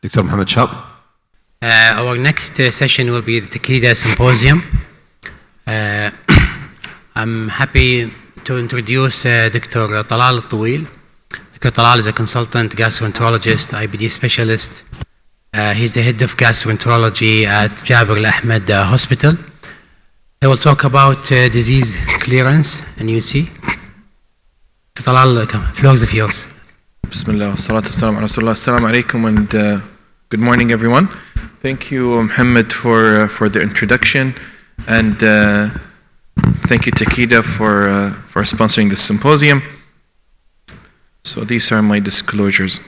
Dr. Mohammed Shehab. Our next session will be the Takeda Symposium. I'm happy to introduce Dr. Talal Al-Tawil. Dr. Talal is a consultant gastroenterologist, IBD specialist. He's the head of gastroenterology at Jabir Al-Ahmed Hospital. He will talk about disease clearance and UC. Dr. Talal, the floor is yours. Bismillah, salatu wassalamu ala rasulullah, assalamu alaikum, and good morning everyone. Thank you Mohammed for the introduction, and thank you Takeda for sponsoring this symposium. So these are my disclosures.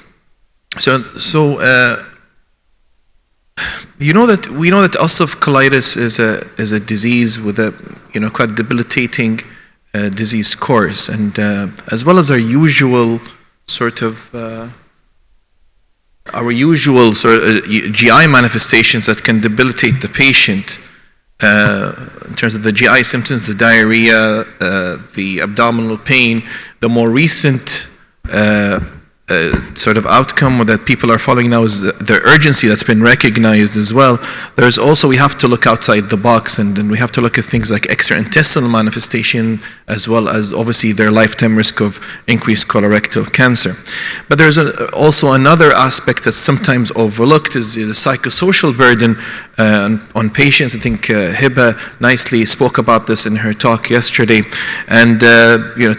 So we know that ulcerative colitis is a disease with a quite debilitating disease course, and as well as our usual GI manifestations that can debilitate the patient in terms of the GI symptoms, the diarrhea, the abdominal pain. The more recent sort of outcome that people are following now is the urgency that's been recognized as well. There's also, we have to look outside the box, and we have to look at things like extraintestinal manifestation, as well as obviously their lifetime risk of increased colorectal cancer. But there's also another aspect that's sometimes overlooked, is the psychosocial burden on patients. I think Hiba nicely spoke about this in her talk yesterday, and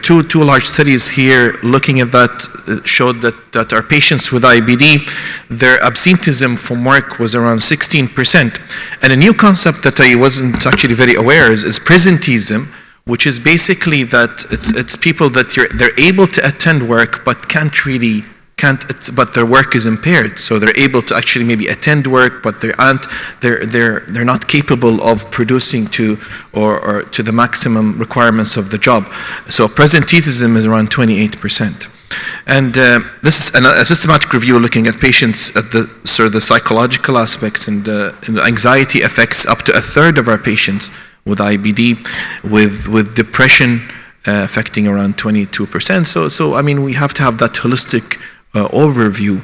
two large studies here looking at that showed that our patients with IBD, their absenteeism from work was around 16%. And a new concept that I wasn't actually very aware is presenteeism, which is basically that it's people that they're able to attend work but but their work is impaired. So they're able to actually maybe attend work, but they're not capable of producing to the maximum requirements of the job. So presenteeism is around 28%. And this is a systematic review looking at patients at the psychological aspects, and the anxiety affects up to a third of our patients with IBD, with depression affecting around 22%. So I mean, we have to have that holistic overview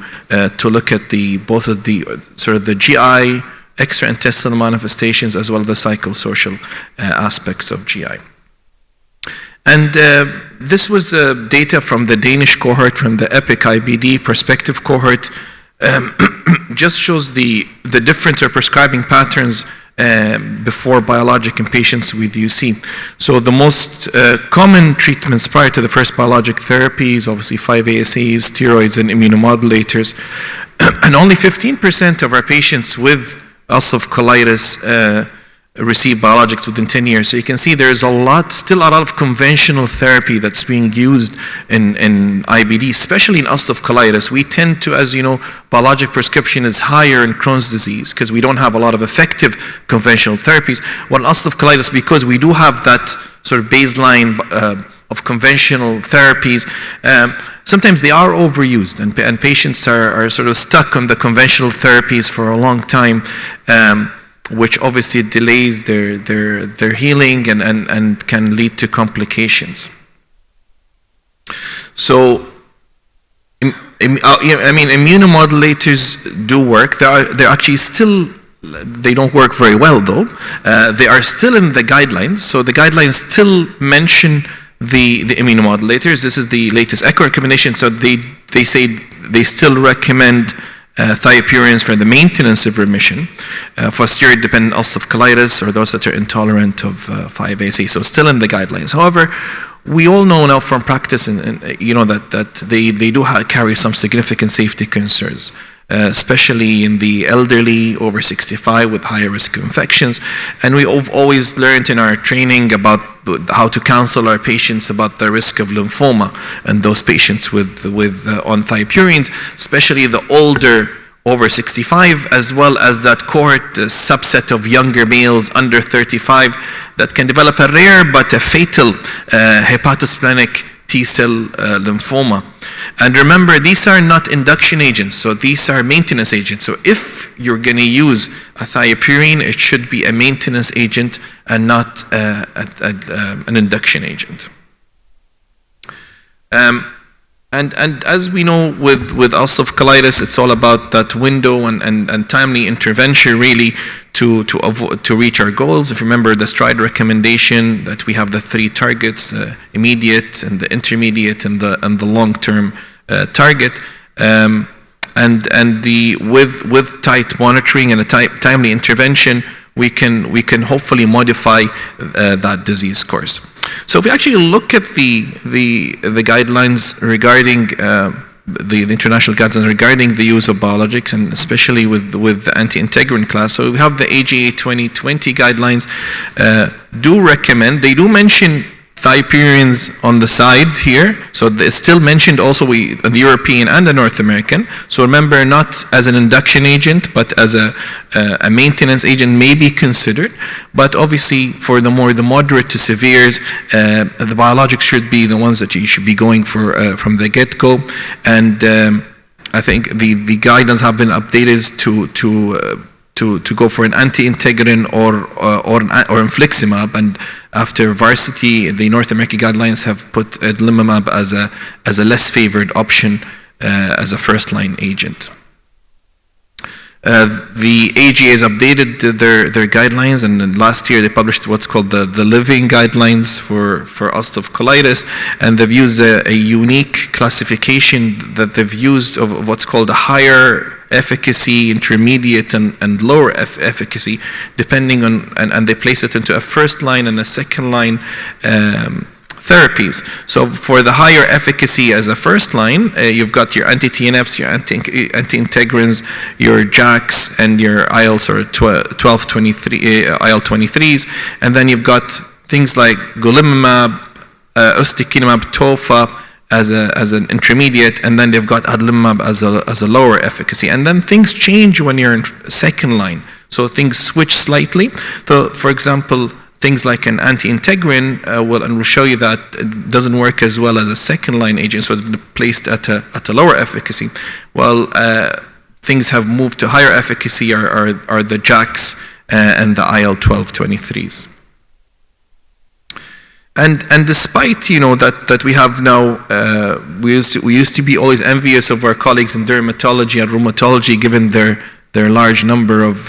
to look at both of the GI, extraintestinal manifestations, as well as the psychosocial aspects of GI. And this was data from the Danish cohort, from the EPIC IBD perspective cohort. Just shows the difference or prescribing patterns before biologic in patients with UC. So the most common treatments prior to the first biologic therapies, obviously 5-ASAs, steroids, and immunomodulators. And only 15% of our patients with ulcerative colitis receive biologics within 10 years. So you can see there's still a lot of conventional therapy that's being used in IBD, especially in ulcerative colitis. We tend to, as you know, biologic prescription is higher in Crohn's disease because we don't have a lot of effective conventional therapies. While ulcerative colitis, because we do have that sort of baseline of conventional therapies, sometimes they are overused, and patients are sort of stuck on the conventional therapies for a long time, which obviously delays their healing and can lead to complications. So, I mean, immunomodulators do work. They're actually still, they don't work very well though. They are still in the guidelines. So the guidelines still mention the immunomodulators. This is the latest ECHO recommendation. So they say they still recommend thiopurines for the maintenance of remission for steroid-dependent ulcerative colitis or those that are intolerant of 5-ASA. So still in the guidelines. However, we all know now from practice, and that they do carry some significant safety concerns, especially in the elderly over 65 with higher risk of infections. And we've always learned in our training about how to counsel our patients about the risk of lymphoma and those patients on thiopurines, especially the older over 65, as well as that cohort subset of younger males under 35 that can develop a rare but a fatal hepatosplenic T-cell lymphoma. And remember, these are not induction agents, so these are maintenance agents. So if you're going to use a thiopurine, it should be a maintenance agent and not an induction agent. And as we know with ulcerative colitis, it's all about that window and timely intervention really to reach our goals. If you remember the STRIDE recommendation that we have the 3 targets, immediate and the intermediate and the long-term target. With tight monitoring and a timely intervention, we can hopefully modify that disease course. So if we actually look at the guidelines regarding the international guidelines regarding the use of biologics, and especially with the anti-integrin class, so we have the AGA 2020 guidelines do recommend, they do mention thiopurines on the side here, so it's still mentioned also the European and the North American. So remember, not as an induction agent, but as a maintenance agent may be considered. But obviously, for the moderate to severes, the biologics should be the ones that you should be going for from the get-go. And I think the guidance have been updated to go for an anti-integrin or infliximab, and after Varsity, the North American guidelines have put adalimumab as a less favored option as a first-line agent. The AGA has updated their guidelines, and then last year they published what's called the living guidelines for ulcerative colitis, and they've used a unique classification that they've used of what's called a higher efficacy, intermediate, and lower efficacy, depending on, and they place it into a first line and a second line therapies. So for the higher efficacy as a first line, you've got your anti-TNFs, your anti-integrins, your JAKs, and your IL-23s, and then you've got things like golimumab, ustekinumab, tofa, as an intermediate, and then they've got adalimumab as a lower efficacy. And then things change when you're in second line. So things switch slightly. So for example, things like an anti-integrin, and we'll show you that it doesn't work as well as a second line agent, so it's been placed at a lower efficacy. Well, things have moved to higher efficacy are the JAKs and the IL-12/23s. And despite that we have now, we used to be always envious of our colleagues in dermatology and rheumatology, given their large number of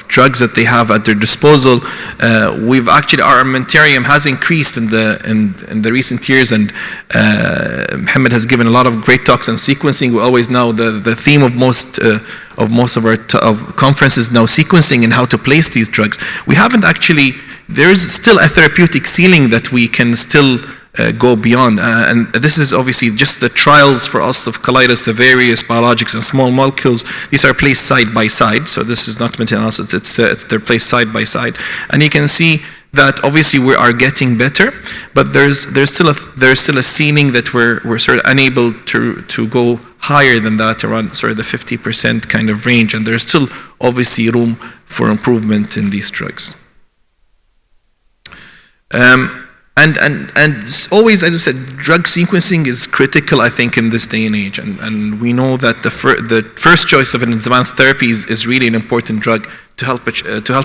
drugs that they have at their disposal. We've actually, our armamentarium has increased in the recent years, and Mohammed has given a lot of great talks on sequencing. We always know the theme of most of our conferences now sequencing and how to place these drugs. We haven't actually. There is still a therapeutic ceiling that we can still go beyond, and this is obviously just the trials for ulcerative colitis, the various biologics and small molecules. These are placed side by side, so this is not meta-analysis. They're placed side by side, and you can see that obviously we are getting better, but there's still a ceiling that we're sort of unable to go higher than that, around sort of the 50% kind of range, and there's still obviously room for improvement in these drugs. And always, as I said, drug sequencing is critical, I think, in this day and age. And we know that the first choice of an advanced therapy is really an important drug to help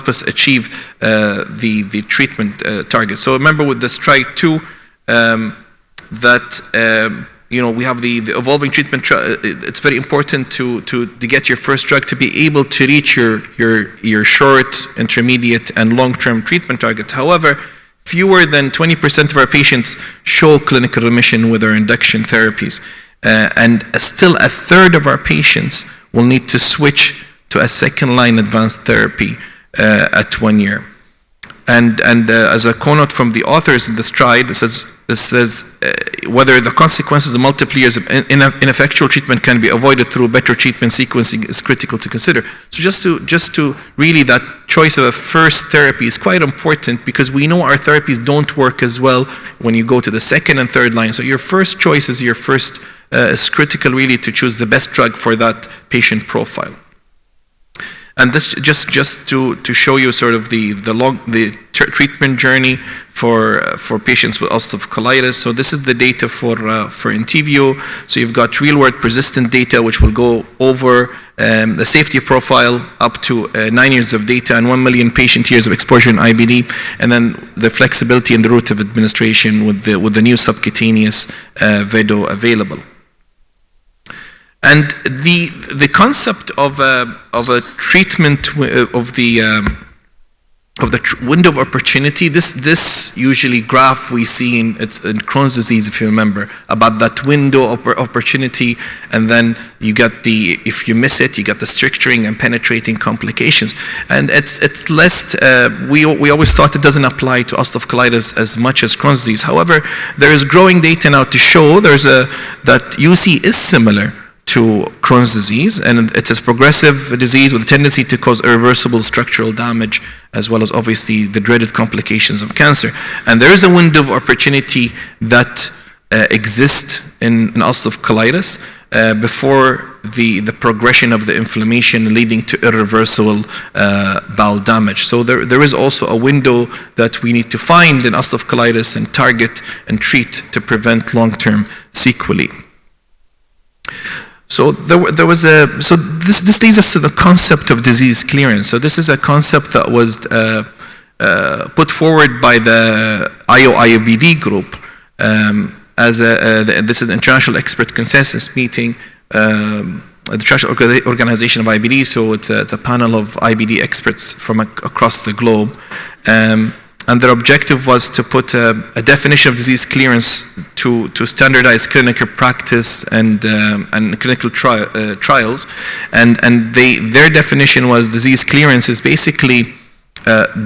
us achieve the treatment target. So remember with the STRIDE 2 that we have the evolving treatment. It's very important to get your first drug to be able to reach your short, intermediate, and long-term treatment target. However, fewer than 20% of our patients show clinical remission with our induction therapies. And still a third of our patients will need to switch to a second-line advanced therapy at 1 year. And as a quote from the authors in the STRIDE, it says whether the consequences of multiple years of ineffectual treatment can be avoided through better treatment sequencing is critical to consider. So just to really, that choice of a first therapy is quite important, because we know our therapies don't work as well when you go to the second and third line. So your first choice is is critical really to choose the best drug for that patient profile. And this just to show you sort of the treatment journey for patients with ulcerative colitis. So this is the data for INT'L. So you've got real-world persistent data, which will go over the safety profile up to 9 years of data and 1 million patient years of exposure in IBD, and then the flexibility and the route of administration with the new subcutaneous Vedo available. And the concept of a treatment of the window of opportunity, this usually graph we see in Crohn's disease, if you remember, about that window of opportunity, and then you get if you miss it, you get the stricturing and penetrating complications. And it's less, we always thought it doesn't apply to ulcerative colitis as much as Crohn's disease. However, there is growing data now to show that UC is similar to Crohn's disease, and it is progressive disease with a tendency to cause irreversible structural damage, as well as obviously the dreaded complications of cancer. And there is a window of opportunity that exists in ulcerative colitis before the progression of the inflammation leading to irreversible bowel damage. So there is also a window that we need to find in ulcerative colitis and target and treat to prevent long-term sequelae. So this leads us to the concept of disease clearance. So this is a concept that was put forward by the IO-IBD group this is an international expert consensus meeting, the International Organization of IBD. So it's a panel of IBD experts from across the globe. And their objective was to put a definition of disease clearance to standardize clinical practice and clinical trials. And their definition was disease clearance is basically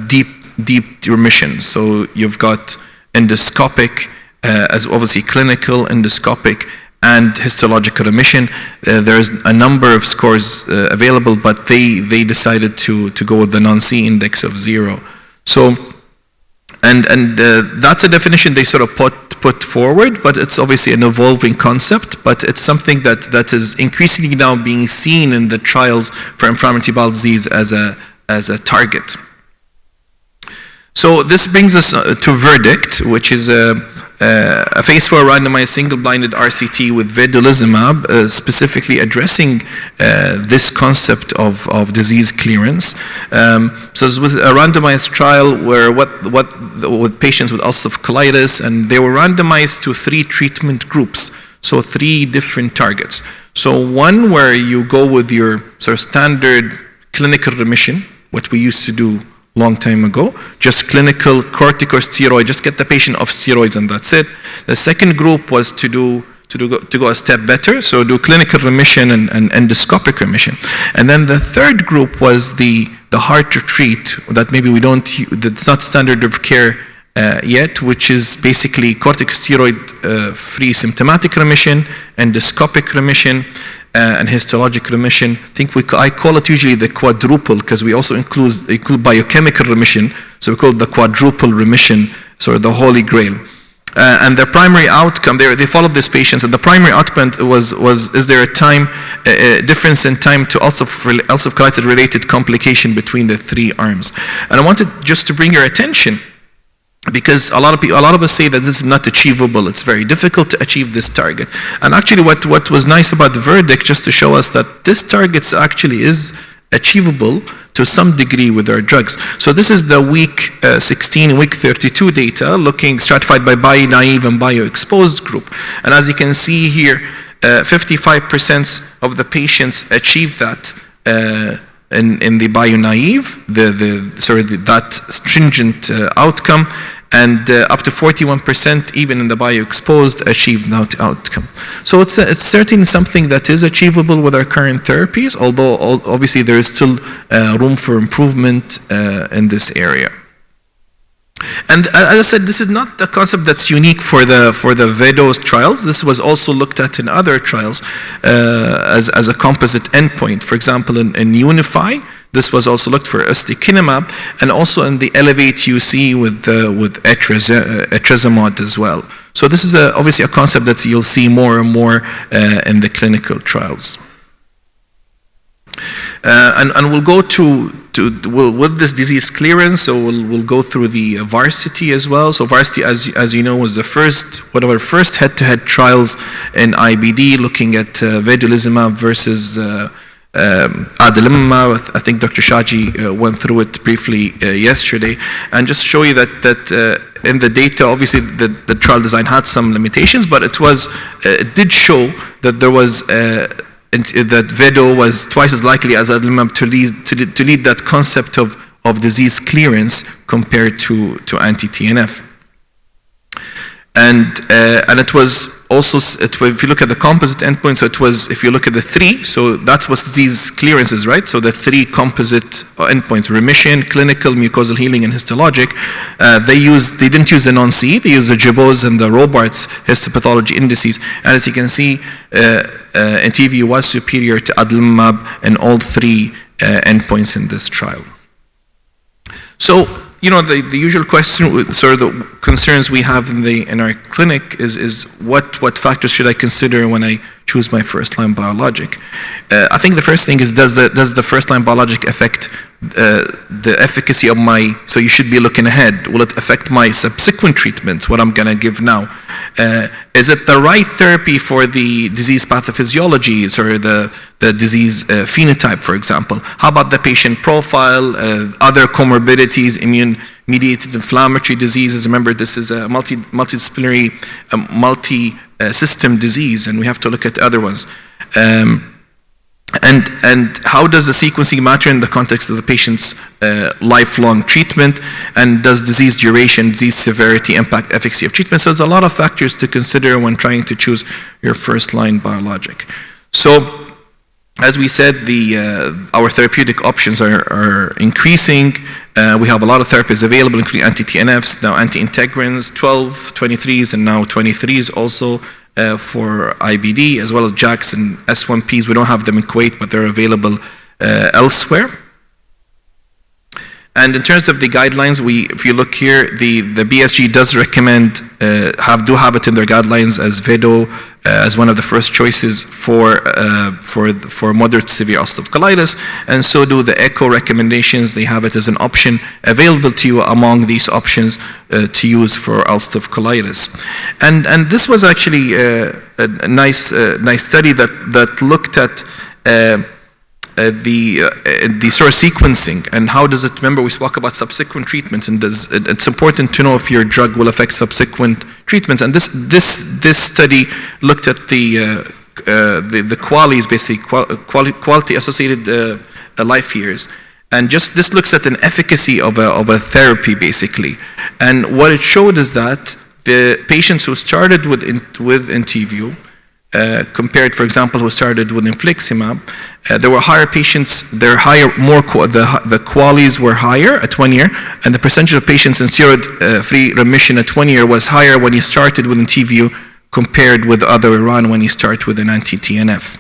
deep remission. So you've got endoscopic, as obviously clinical, endoscopic, and histological remission. There's a number of scores available, but they decided to go with the non-C index of 0. So And that's a definition they sort of put forward, but it's obviously an evolving concept, but it's something that is increasingly now being seen in the trials for inflammatory bowel disease as a target. So this brings us to Verdict, which is a phase 4 randomized single-blinded RCT with vedolizumab, specifically addressing this concept of disease clearance. So it was a randomized trial where with patients with ulcerative colitis, and they were randomized to 3 treatment groups, so 3 different targets. So one where you go with your sort of standard clinical remission, what we used to do long time ago, just clinical corticosteroid, just get the patient off steroids and that's it. The second group was to go a step better, so do clinical remission and endoscopic remission. And then the third group was the hard to treat, that maybe that's not standard of care yet, which is basically corticosteroid free symptomatic remission, endoscopic remission, and histologic remission. I call it usually the quadruple, because we also include biochemical remission, so we call it the quadruple remission, sort of the holy grail. And the primary outcome, they followed these patients, and the primary outcome was is there a difference in time to ulcerative colitis related complication between the 3 arms. And I wanted just to bring your attention, because a lot of us say that this is not achievable. It's very difficult to achieve this target. And actually what was nice about the Verdict, just to show us that this target actually is achievable to some degree with our drugs. So this is the week 16 and week 32 data, looking stratified by bio-naive and bio-exposed group. And as you can see here, 55% of the patients achieved that in the bio-naive, that stringent outcome, and up to 41% even in the bio-exposed achieved that outcome. So it's certainly something that is achievable with our current therapies, although obviously there is still room for improvement in this area. And as I said, this is not a concept that's unique for the VEDOS trials. This was also looked at in other trials as a composite endpoint. For example, in Unify, this was also looked for ustekinumab, and also in the Elevate UC with etrasimod as well. So this is obviously a concept that you'll see more and more in the clinical trials. And we'll go with this disease clearance, so we'll go through the Varsity as well. So Varsity, as you know, was one of our first head-to-head trials in IBD, looking at vedolizumab versus adalimumab. I think Dr. Shaji went through it briefly yesterday, and just show you that in the data, obviously the trial design had some limitations, but it did show that there was that Vedo was twice as likely as adalimumab to lead that concept of disease clearance compared to anti-TNF. And it was also, if you look at the composite endpoints, so it was, if you look at the three, so that's what disease clearance is, right? So the three composite endpoints: remission, clinical, mucosal healing, and histologic. They didn't use the non-C, they used the Jabos and the Robarts histopathology indices. And as you can see, Entyvio was superior to adalimumab in all three endpoints in this trial. So, the usual question, sort of the concerns we have in our clinic is what factors should I consider when I choose my first-line biologic? I think the first thing is, does the first-line biologic affect the efficacy of so you should be looking ahead. Will it affect my subsequent treatments, what I'm going to give now? Is it the right therapy for the disease pathophysiologies or the disease phenotype, for example? How about the patient profile, other comorbidities, immune-mediated inflammatory diseases? Remember, this is a multidisciplinary, multi-system disease, and we have to look at other ones. And how does the sequencing matter in the context of the patient's lifelong treatment? And does disease duration, disease severity impact efficacy of treatment? So there's a lot of factors to consider when trying to choose your first-line biologic. So, as we said, our therapeutic options are increasing. We have a lot of therapies available, including anti-TNFs, now anti-integrins, 12, 23s, and now 23s also. For IBD, as well as JAKs and S1Ps. We don't have them in Kuwait, but they're available elsewhere. And in terms of the guidelines, if you look here, the BSG does recommend, have it in their guidelines as Vedo as one of the first choices for moderate to severe ulcerative colitis, and so do the ECHO recommendations. They have it as an option available to you among these options to use for ulcerative colitis. And this was actually a nice study that looked at the sort of sequencing and how does it, remember we spoke about subsequent treatments, and it's important to know if your drug will affect subsequent treatments. And this study looked at the QALYs, basically quality associated life years, and just this looks at an efficacy of a therapy basically. And what it showed is that the patients who started with Entyvio compared, for example, who started with infliximab, there were higher patients, the QALYs were higher at 1 year, and the percentage of patients in steroid-free remission at 1 year was higher when you started with Entyvio compared with other Iran when you start with an anti-TNF.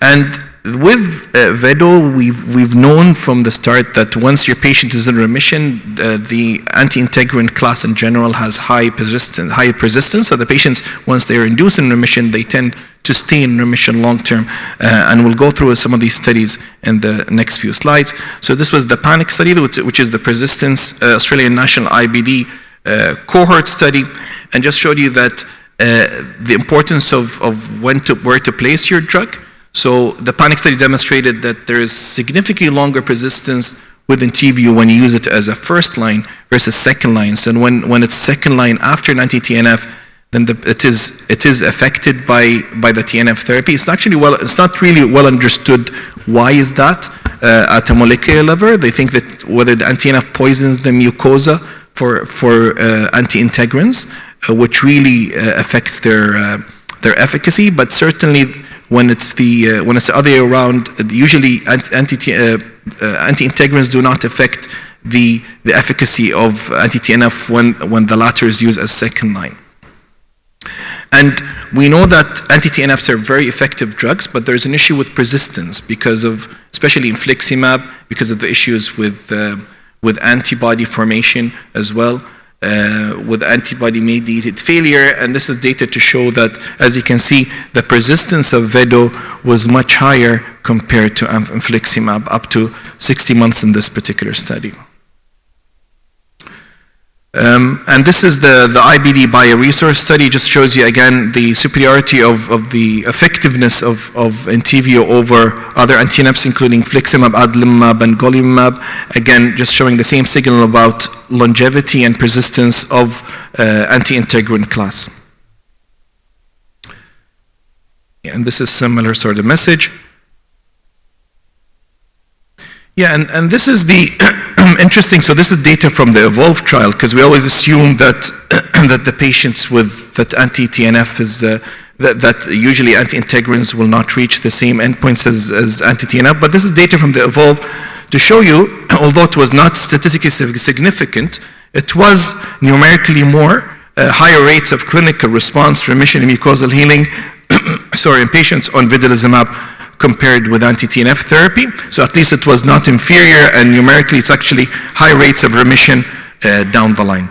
And with Vedo, we've known from the start that once your patient is in remission, the anti-integrin class in general has high persistence. So the patients, once they are induced in remission, they tend to stay in remission long term. And we'll go through some of these studies in the next few slides. So this was the PANIC study, which is the Persistence Australian National IBD cohort study, and just showed you that the importance of where to place your drug. So the PANIC study demonstrated that there is significantly longer persistence with Entyvio when you use it as a first line versus second line. So when it's second line after an anti-TNF, then it is affected by the TNF therapy. It's not really well understood why is that at a molecular level. They think that whether the anti-TNF poisons the mucosa for anti-integrins, which really affects their efficacy, but certainly when it's the other way around, usually anti-integrins do not affect the efficacy of anti-TNF when the latter is used as second line. And we know that anti-TNFs are very effective drugs, but there's an issue with persistence because of, especially infliximab, because of the issues with antibody formation as well. With antibody-mediated failure, and this is data to show that, as you can see, the persistence of Vedo was much higher compared to infliximab, up to 60 months in this particular study. And this is the IBD bioresource study. Just shows you again the superiority of the effectiveness of Entyvio over other anti-TNFs, including infliximab, adalimumab, and golimumab. Again, just showing the same signal about longevity and persistence of anti-integrin class. And this is similar sort of message. Yeah, and this is the interesting, so this is data from the EVOLVE trial, because we always assume that that the patients with that anti-TNF is, that usually anti-integrins will not reach the same endpoints as anti-TNF, but this is data from the EVOLVE to show you, although it was not statistically significant, it was numerically more, higher rates of clinical response, remission, and mucosal healing, in patients on vedolizumab compared with anti-TNF therapy. So at least it was not inferior, and numerically it's actually high rates of remission down the line.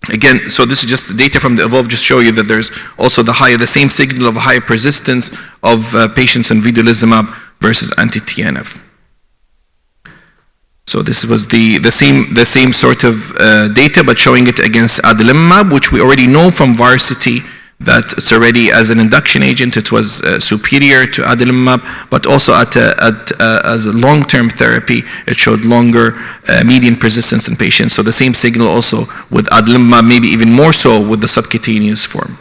Again, so this is just the data from the EVOLVE, just show you that there's also the same signal of high persistence of patients on vedolizumab versus anti-TNF. So this was the same sort of data, but showing it against adalimumab, which we already know from Varsity that it's already as an induction agent, it was superior to adalimumab, but also as a long-term therapy, it showed longer median persistence in patients. So the same signal also with adalimumab, maybe even more so with the subcutaneous form.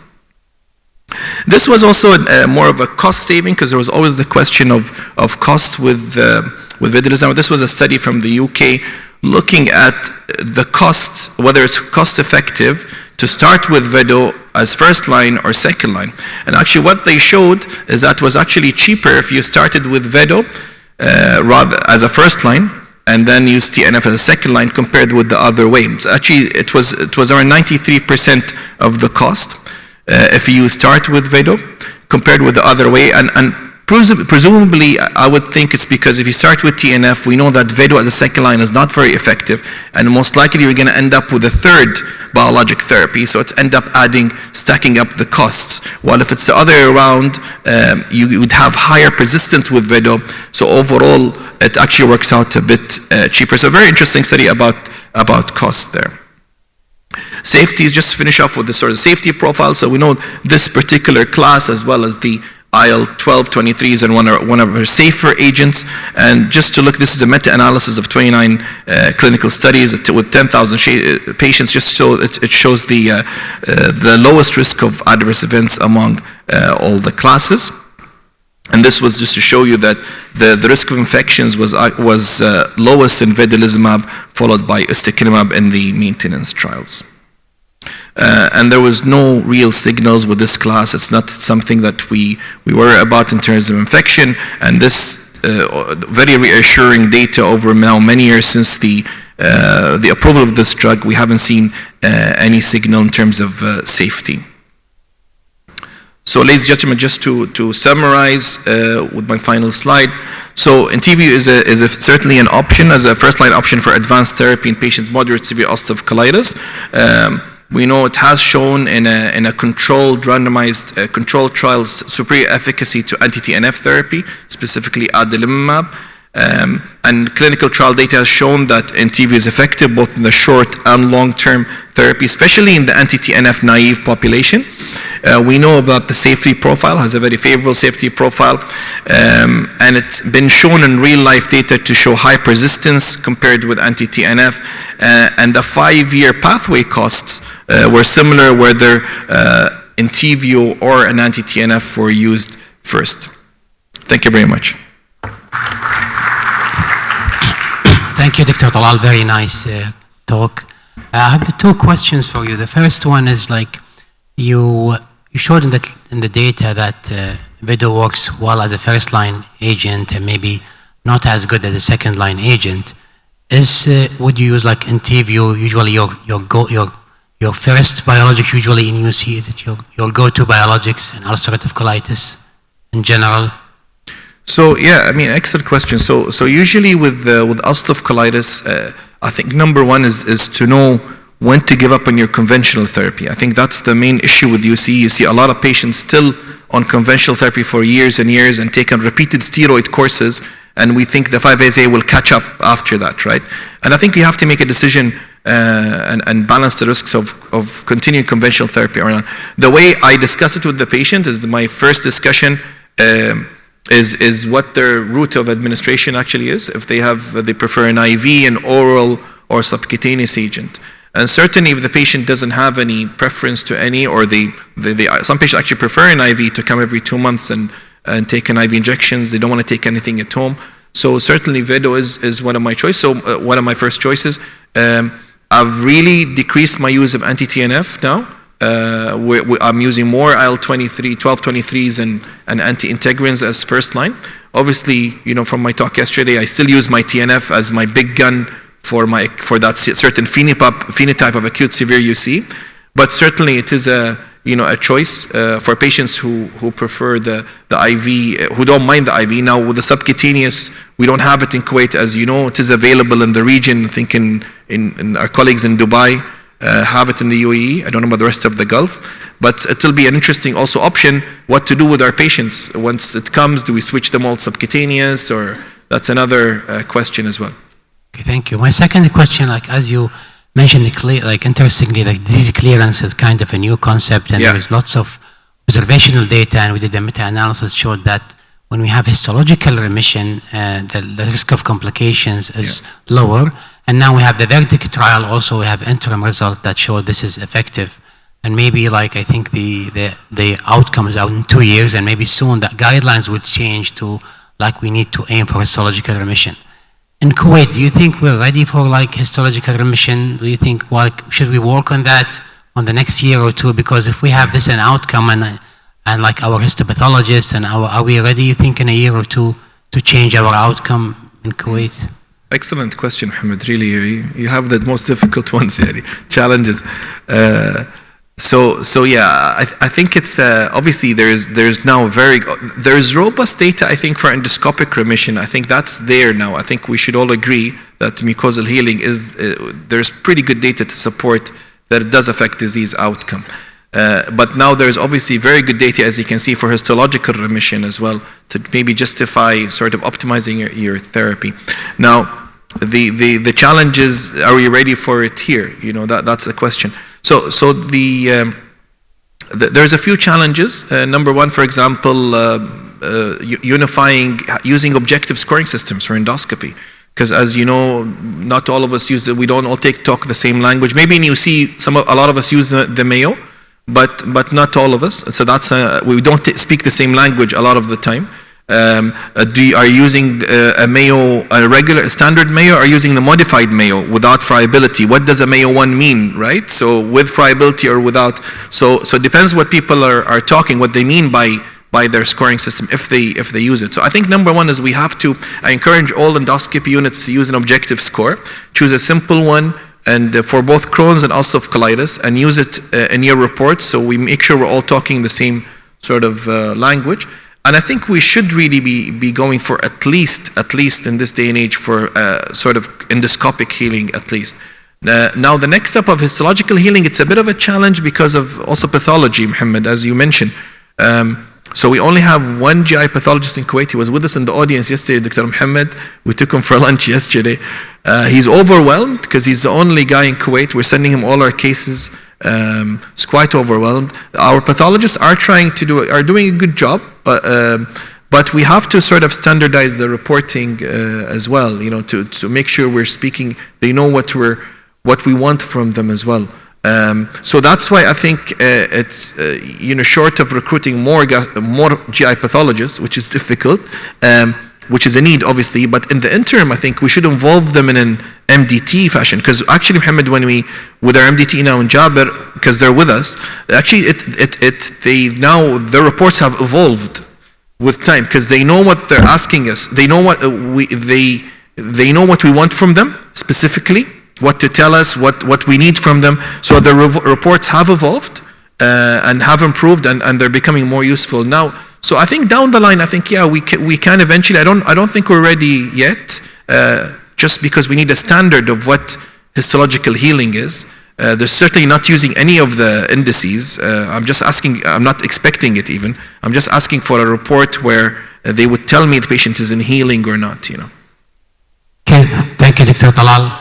This was also more of a cost saving, because there was always the question of cost with vedolizumab. This was a study from the UK looking at the cost, whether it's cost effective to start with vedo as first line or second line. And actually what they showed is that was actually cheaper if you started with vedo rather as a first line and then use TNF as a second line compared with the other way. So actually it was around 93% of the cost if you start with vedo compared with the other way. And presumably, I would think it's because if you start with TNF, we know that vedo as a second line is not very effective, and most likely you're going to end up with a third biologic therapy, so it's end up stacking up the costs. While if it's the other way around, you would have higher persistence with vedo, so overall it actually works out a bit cheaper. So a very interesting study about cost there. Safety, just to finish off with the sort of safety profile. So we know this particular class, as well as the IL-12/23 is one of our safer agents. And just to look, this is a meta-analysis of 29 clinical studies with 10,000 patients, just so it shows the lowest risk of adverse events among all the classes. And this was just to show you that the risk of infections was lowest in vedolizumab, followed by ustekinumab in the maintenance trials. And there was no real signals with this class. It's not something that we worry about in terms of infection. And this very reassuring data over now many years since the approval of this drug, we haven't seen any signal in terms of safety. So, ladies and gentlemen, just to summarize with my final slide. So, Entyvio is certainly an option as a first-line option for advanced therapy in patients with moderate severe ulcerative colitis. We know it has shown in a controlled, randomized controlled trials superior efficacy to anti-TNF therapy, specifically adalimumab. And clinical trial data has shown that Entyvio is effective both in the short and long-term therapy, especially in the anti-TNF naive population. We know about the safety profile, has a very favorable safety profile, and it's been shown in real-life data to show high persistence compared with anti-TNF, and the 5-year pathway costs were similar whether Entyvio or an anti-TNF were used first. Thank you very much. Thank you, Dr. Talal. Very nice talk. I have the 2 questions for you. The first one is you showed in the data that vedo works well as a first-line agent and maybe not as good as a second-line agent. Would you use Entyvio usually your first biologic usually in UC? Is it your go-to biologics in ulcerative colitis in general? So yeah, I mean, excellent question. So usually with ulcerative colitis, I think number one is to know when to give up on your conventional therapy. I think that's the main issue with UC. You see a lot of patients still on conventional therapy for years and years and take on repeated steroid courses, and we think the 5-ASA will catch up after that, right? And I think you have to make a decision and balance the risks of continuing conventional therapy or not. The way I discuss it with the patient is my first discussion is what their route of administration actually is. If they prefer an IV, an oral, or subcutaneous agent. And certainly if the patient doesn't have any preference to any, or some patients actually prefer an IV to come every 2 months and take an IV injections, they don't want to take anything at home. So certainly Vedo is one of my choices. So one of my first choices. I've really decreased my use of anti-TNF now. I'm using more IL-23, 12-23s and anti-integrins as first line. Obviously, from my talk yesterday, I still use my TNF as my big gun for that certain phenotype of acute severe UC. But certainly it is a choice for patients who prefer the IV, who don't mind the IV. Now with the subcutaneous, we don't have it in Kuwait, as you know. It is available in the region. I think in our colleagues in Dubai have it in the UAE. I don't know about the rest of the Gulf. But it will be an interesting also option what to do with our patients. Once it comes, do we switch them all subcutaneous, or that's another question as well. Okay, thank you. My second question, as you mentioned, interestingly, disease clearance is kind of a new concept, and there is lots of observational data, and we did a meta-analysis showed that when we have histological remission, the risk of complications is lower. And now we have the Verdict trial also, we have interim result that showed this is effective. And maybe I think the outcome is out in 2 years, and maybe soon that guidelines would change to we need to aim for histological remission. In Kuwait, do you think we're ready for histological remission? Do you think should we work on that on the next year or two? Because if we have this an outcome and our histopathologists and are we ready, you think, in a year or two to change our outcome in Kuwait? Excellent question, Mohammed. Really, you have the most difficult ones, challenges. So yeah, I think it's obviously there's now there's robust data, I think, for endoscopic remission. I think that's there now. I think we should all agree that mucosal healing there's pretty good data to support that it does affect disease outcome. But now there's obviously very good data, as you can see, for histological remission as well, to maybe justify sort of optimizing your therapy. Now, the challenge is, are we ready for it here? That's the question. So there's a few challenges. Number one, for example, using objective scoring systems for endoscopy. Because as you know, not all of us use it. We don't all talk the same language. Maybe you see a lot of us use the Mayo, but not all of us. So that's we don't speak the same language a lot of the time. Are you using a Mayo, a regular standard Mayo, or are you using the modified Mayo without friability? What does a Mayo 1 mean, right? So with friability or without. So it depends what people are talking, what they mean by their scoring system if they use it. So I think number one is I encourage all endoscopy units to use an objective score. Choose a simple one, and for both Crohn's and ulcerative colitis, and use it in your reports, so we make sure we're all talking the same sort of language. And I think we should really be going for at least in this day and age for sort of endoscopic healing at least. Now the next step of histological healing, it's a bit of a challenge because of also pathology, Mohammed, as you mentioned. So we only have one GI pathologist in Kuwait. He was with us in the audience yesterday, Dr. Mohammed. We took him for lunch yesterday. He's overwhelmed because he's the only guy in Kuwait. We're sending him all our cases. He's quite overwhelmed. Our pathologists are doing a good job, but we have to sort of standardize the reporting as well, to make sure we're speaking. They know what we want from them as well. So that's why I think it's short of recruiting more GI pathologists, which is difficult, which is a need obviously, but in the interim I think we should involve them in an MDT fashion, because actually, Mohammed, with our MDT now in Jabir, because they're with us, actually their reports have evolved with time, because they know what they're asking us, they know what they know what we want from them specifically, what to tell us, what we need from them. So the reports have evolved and have improved, and they're becoming more useful now. So I think down the line, I think we can eventually. I don't think we're ready yet, just because we need a standard of what histological healing is. They're certainly not using any of the indices. I'm just asking. I'm not expecting it even. I'm just asking for a report where they would tell me the patient is in healing or not. Okay, thank you, Dr. Talal.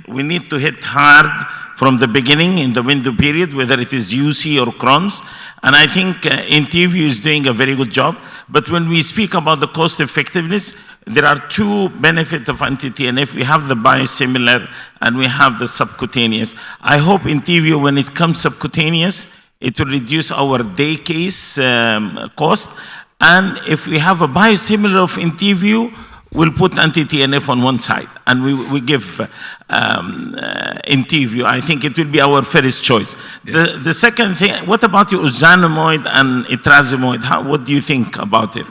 We need to hit hard from the beginning in the window period, whether it is UC or Crohn's. And I think INT'L is doing a very good job. But when we speak about the cost effectiveness, there are two benefits of anti-TNF. We have the biosimilar and we have the subcutaneous. I hope INT'L, when it comes subcutaneous, it will reduce our day case cost. And if we have a biosimilar of INT'L, we'll put anti-TNF on one side and we give INT'L. I think it will be our first choice. Yeah. The second thing, what about your ozanimod and etrasimod? What do you think about it?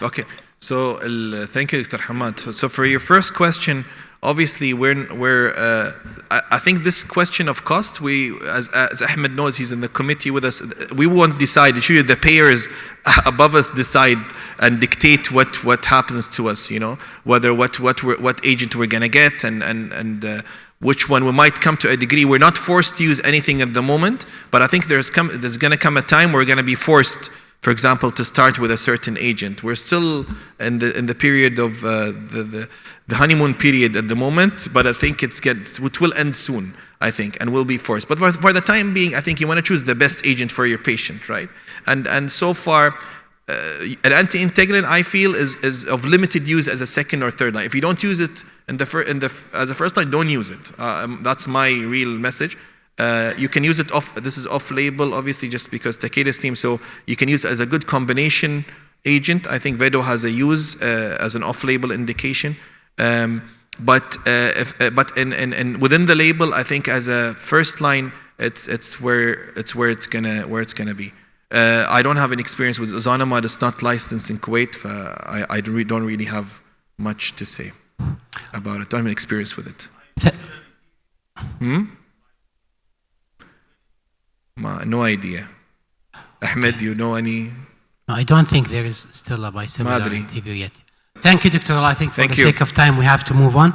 Okay, so thank you, Dr. Hamad. So for your first question, obviously I think this question of cost, as Ahmed knows, he's in the committee with us, we won't decide. It's usually the payers above us decide and dictate what happens to us, you know, whether what agent we're going to get and which one we might come to a degree. We're not forced to use anything at the moment, but I think there's going to come a time we're going to be forced, for example, to start with a certain agent. We're still in the period of the honeymoon period at the moment, but I think it will end soon, I think, and will be forced. But for the time being, I think you want to choose the best agent for your patient, right? And so far, an anti-integrin, I feel, is of limited use as a second or third line. If you don't use it as a first line, don't use it. That's my real message. You can use it this is off-label, obviously, just because Takeda's team, so you can use it as a good combination agent. I think Vedo has a use as an off-label indication. But within the label, I think as a first line, it's where it's gonna be. I don't have an experience with ozanimod. It's not licensed in Kuwait. I don't really have much to say about it. Don't have an experience with it. No idea. Ahmed, you know any? No, I don't think there is still a biosimilar INT'L yet. Thank you, Dr. I think for the sake of time, we have to move on.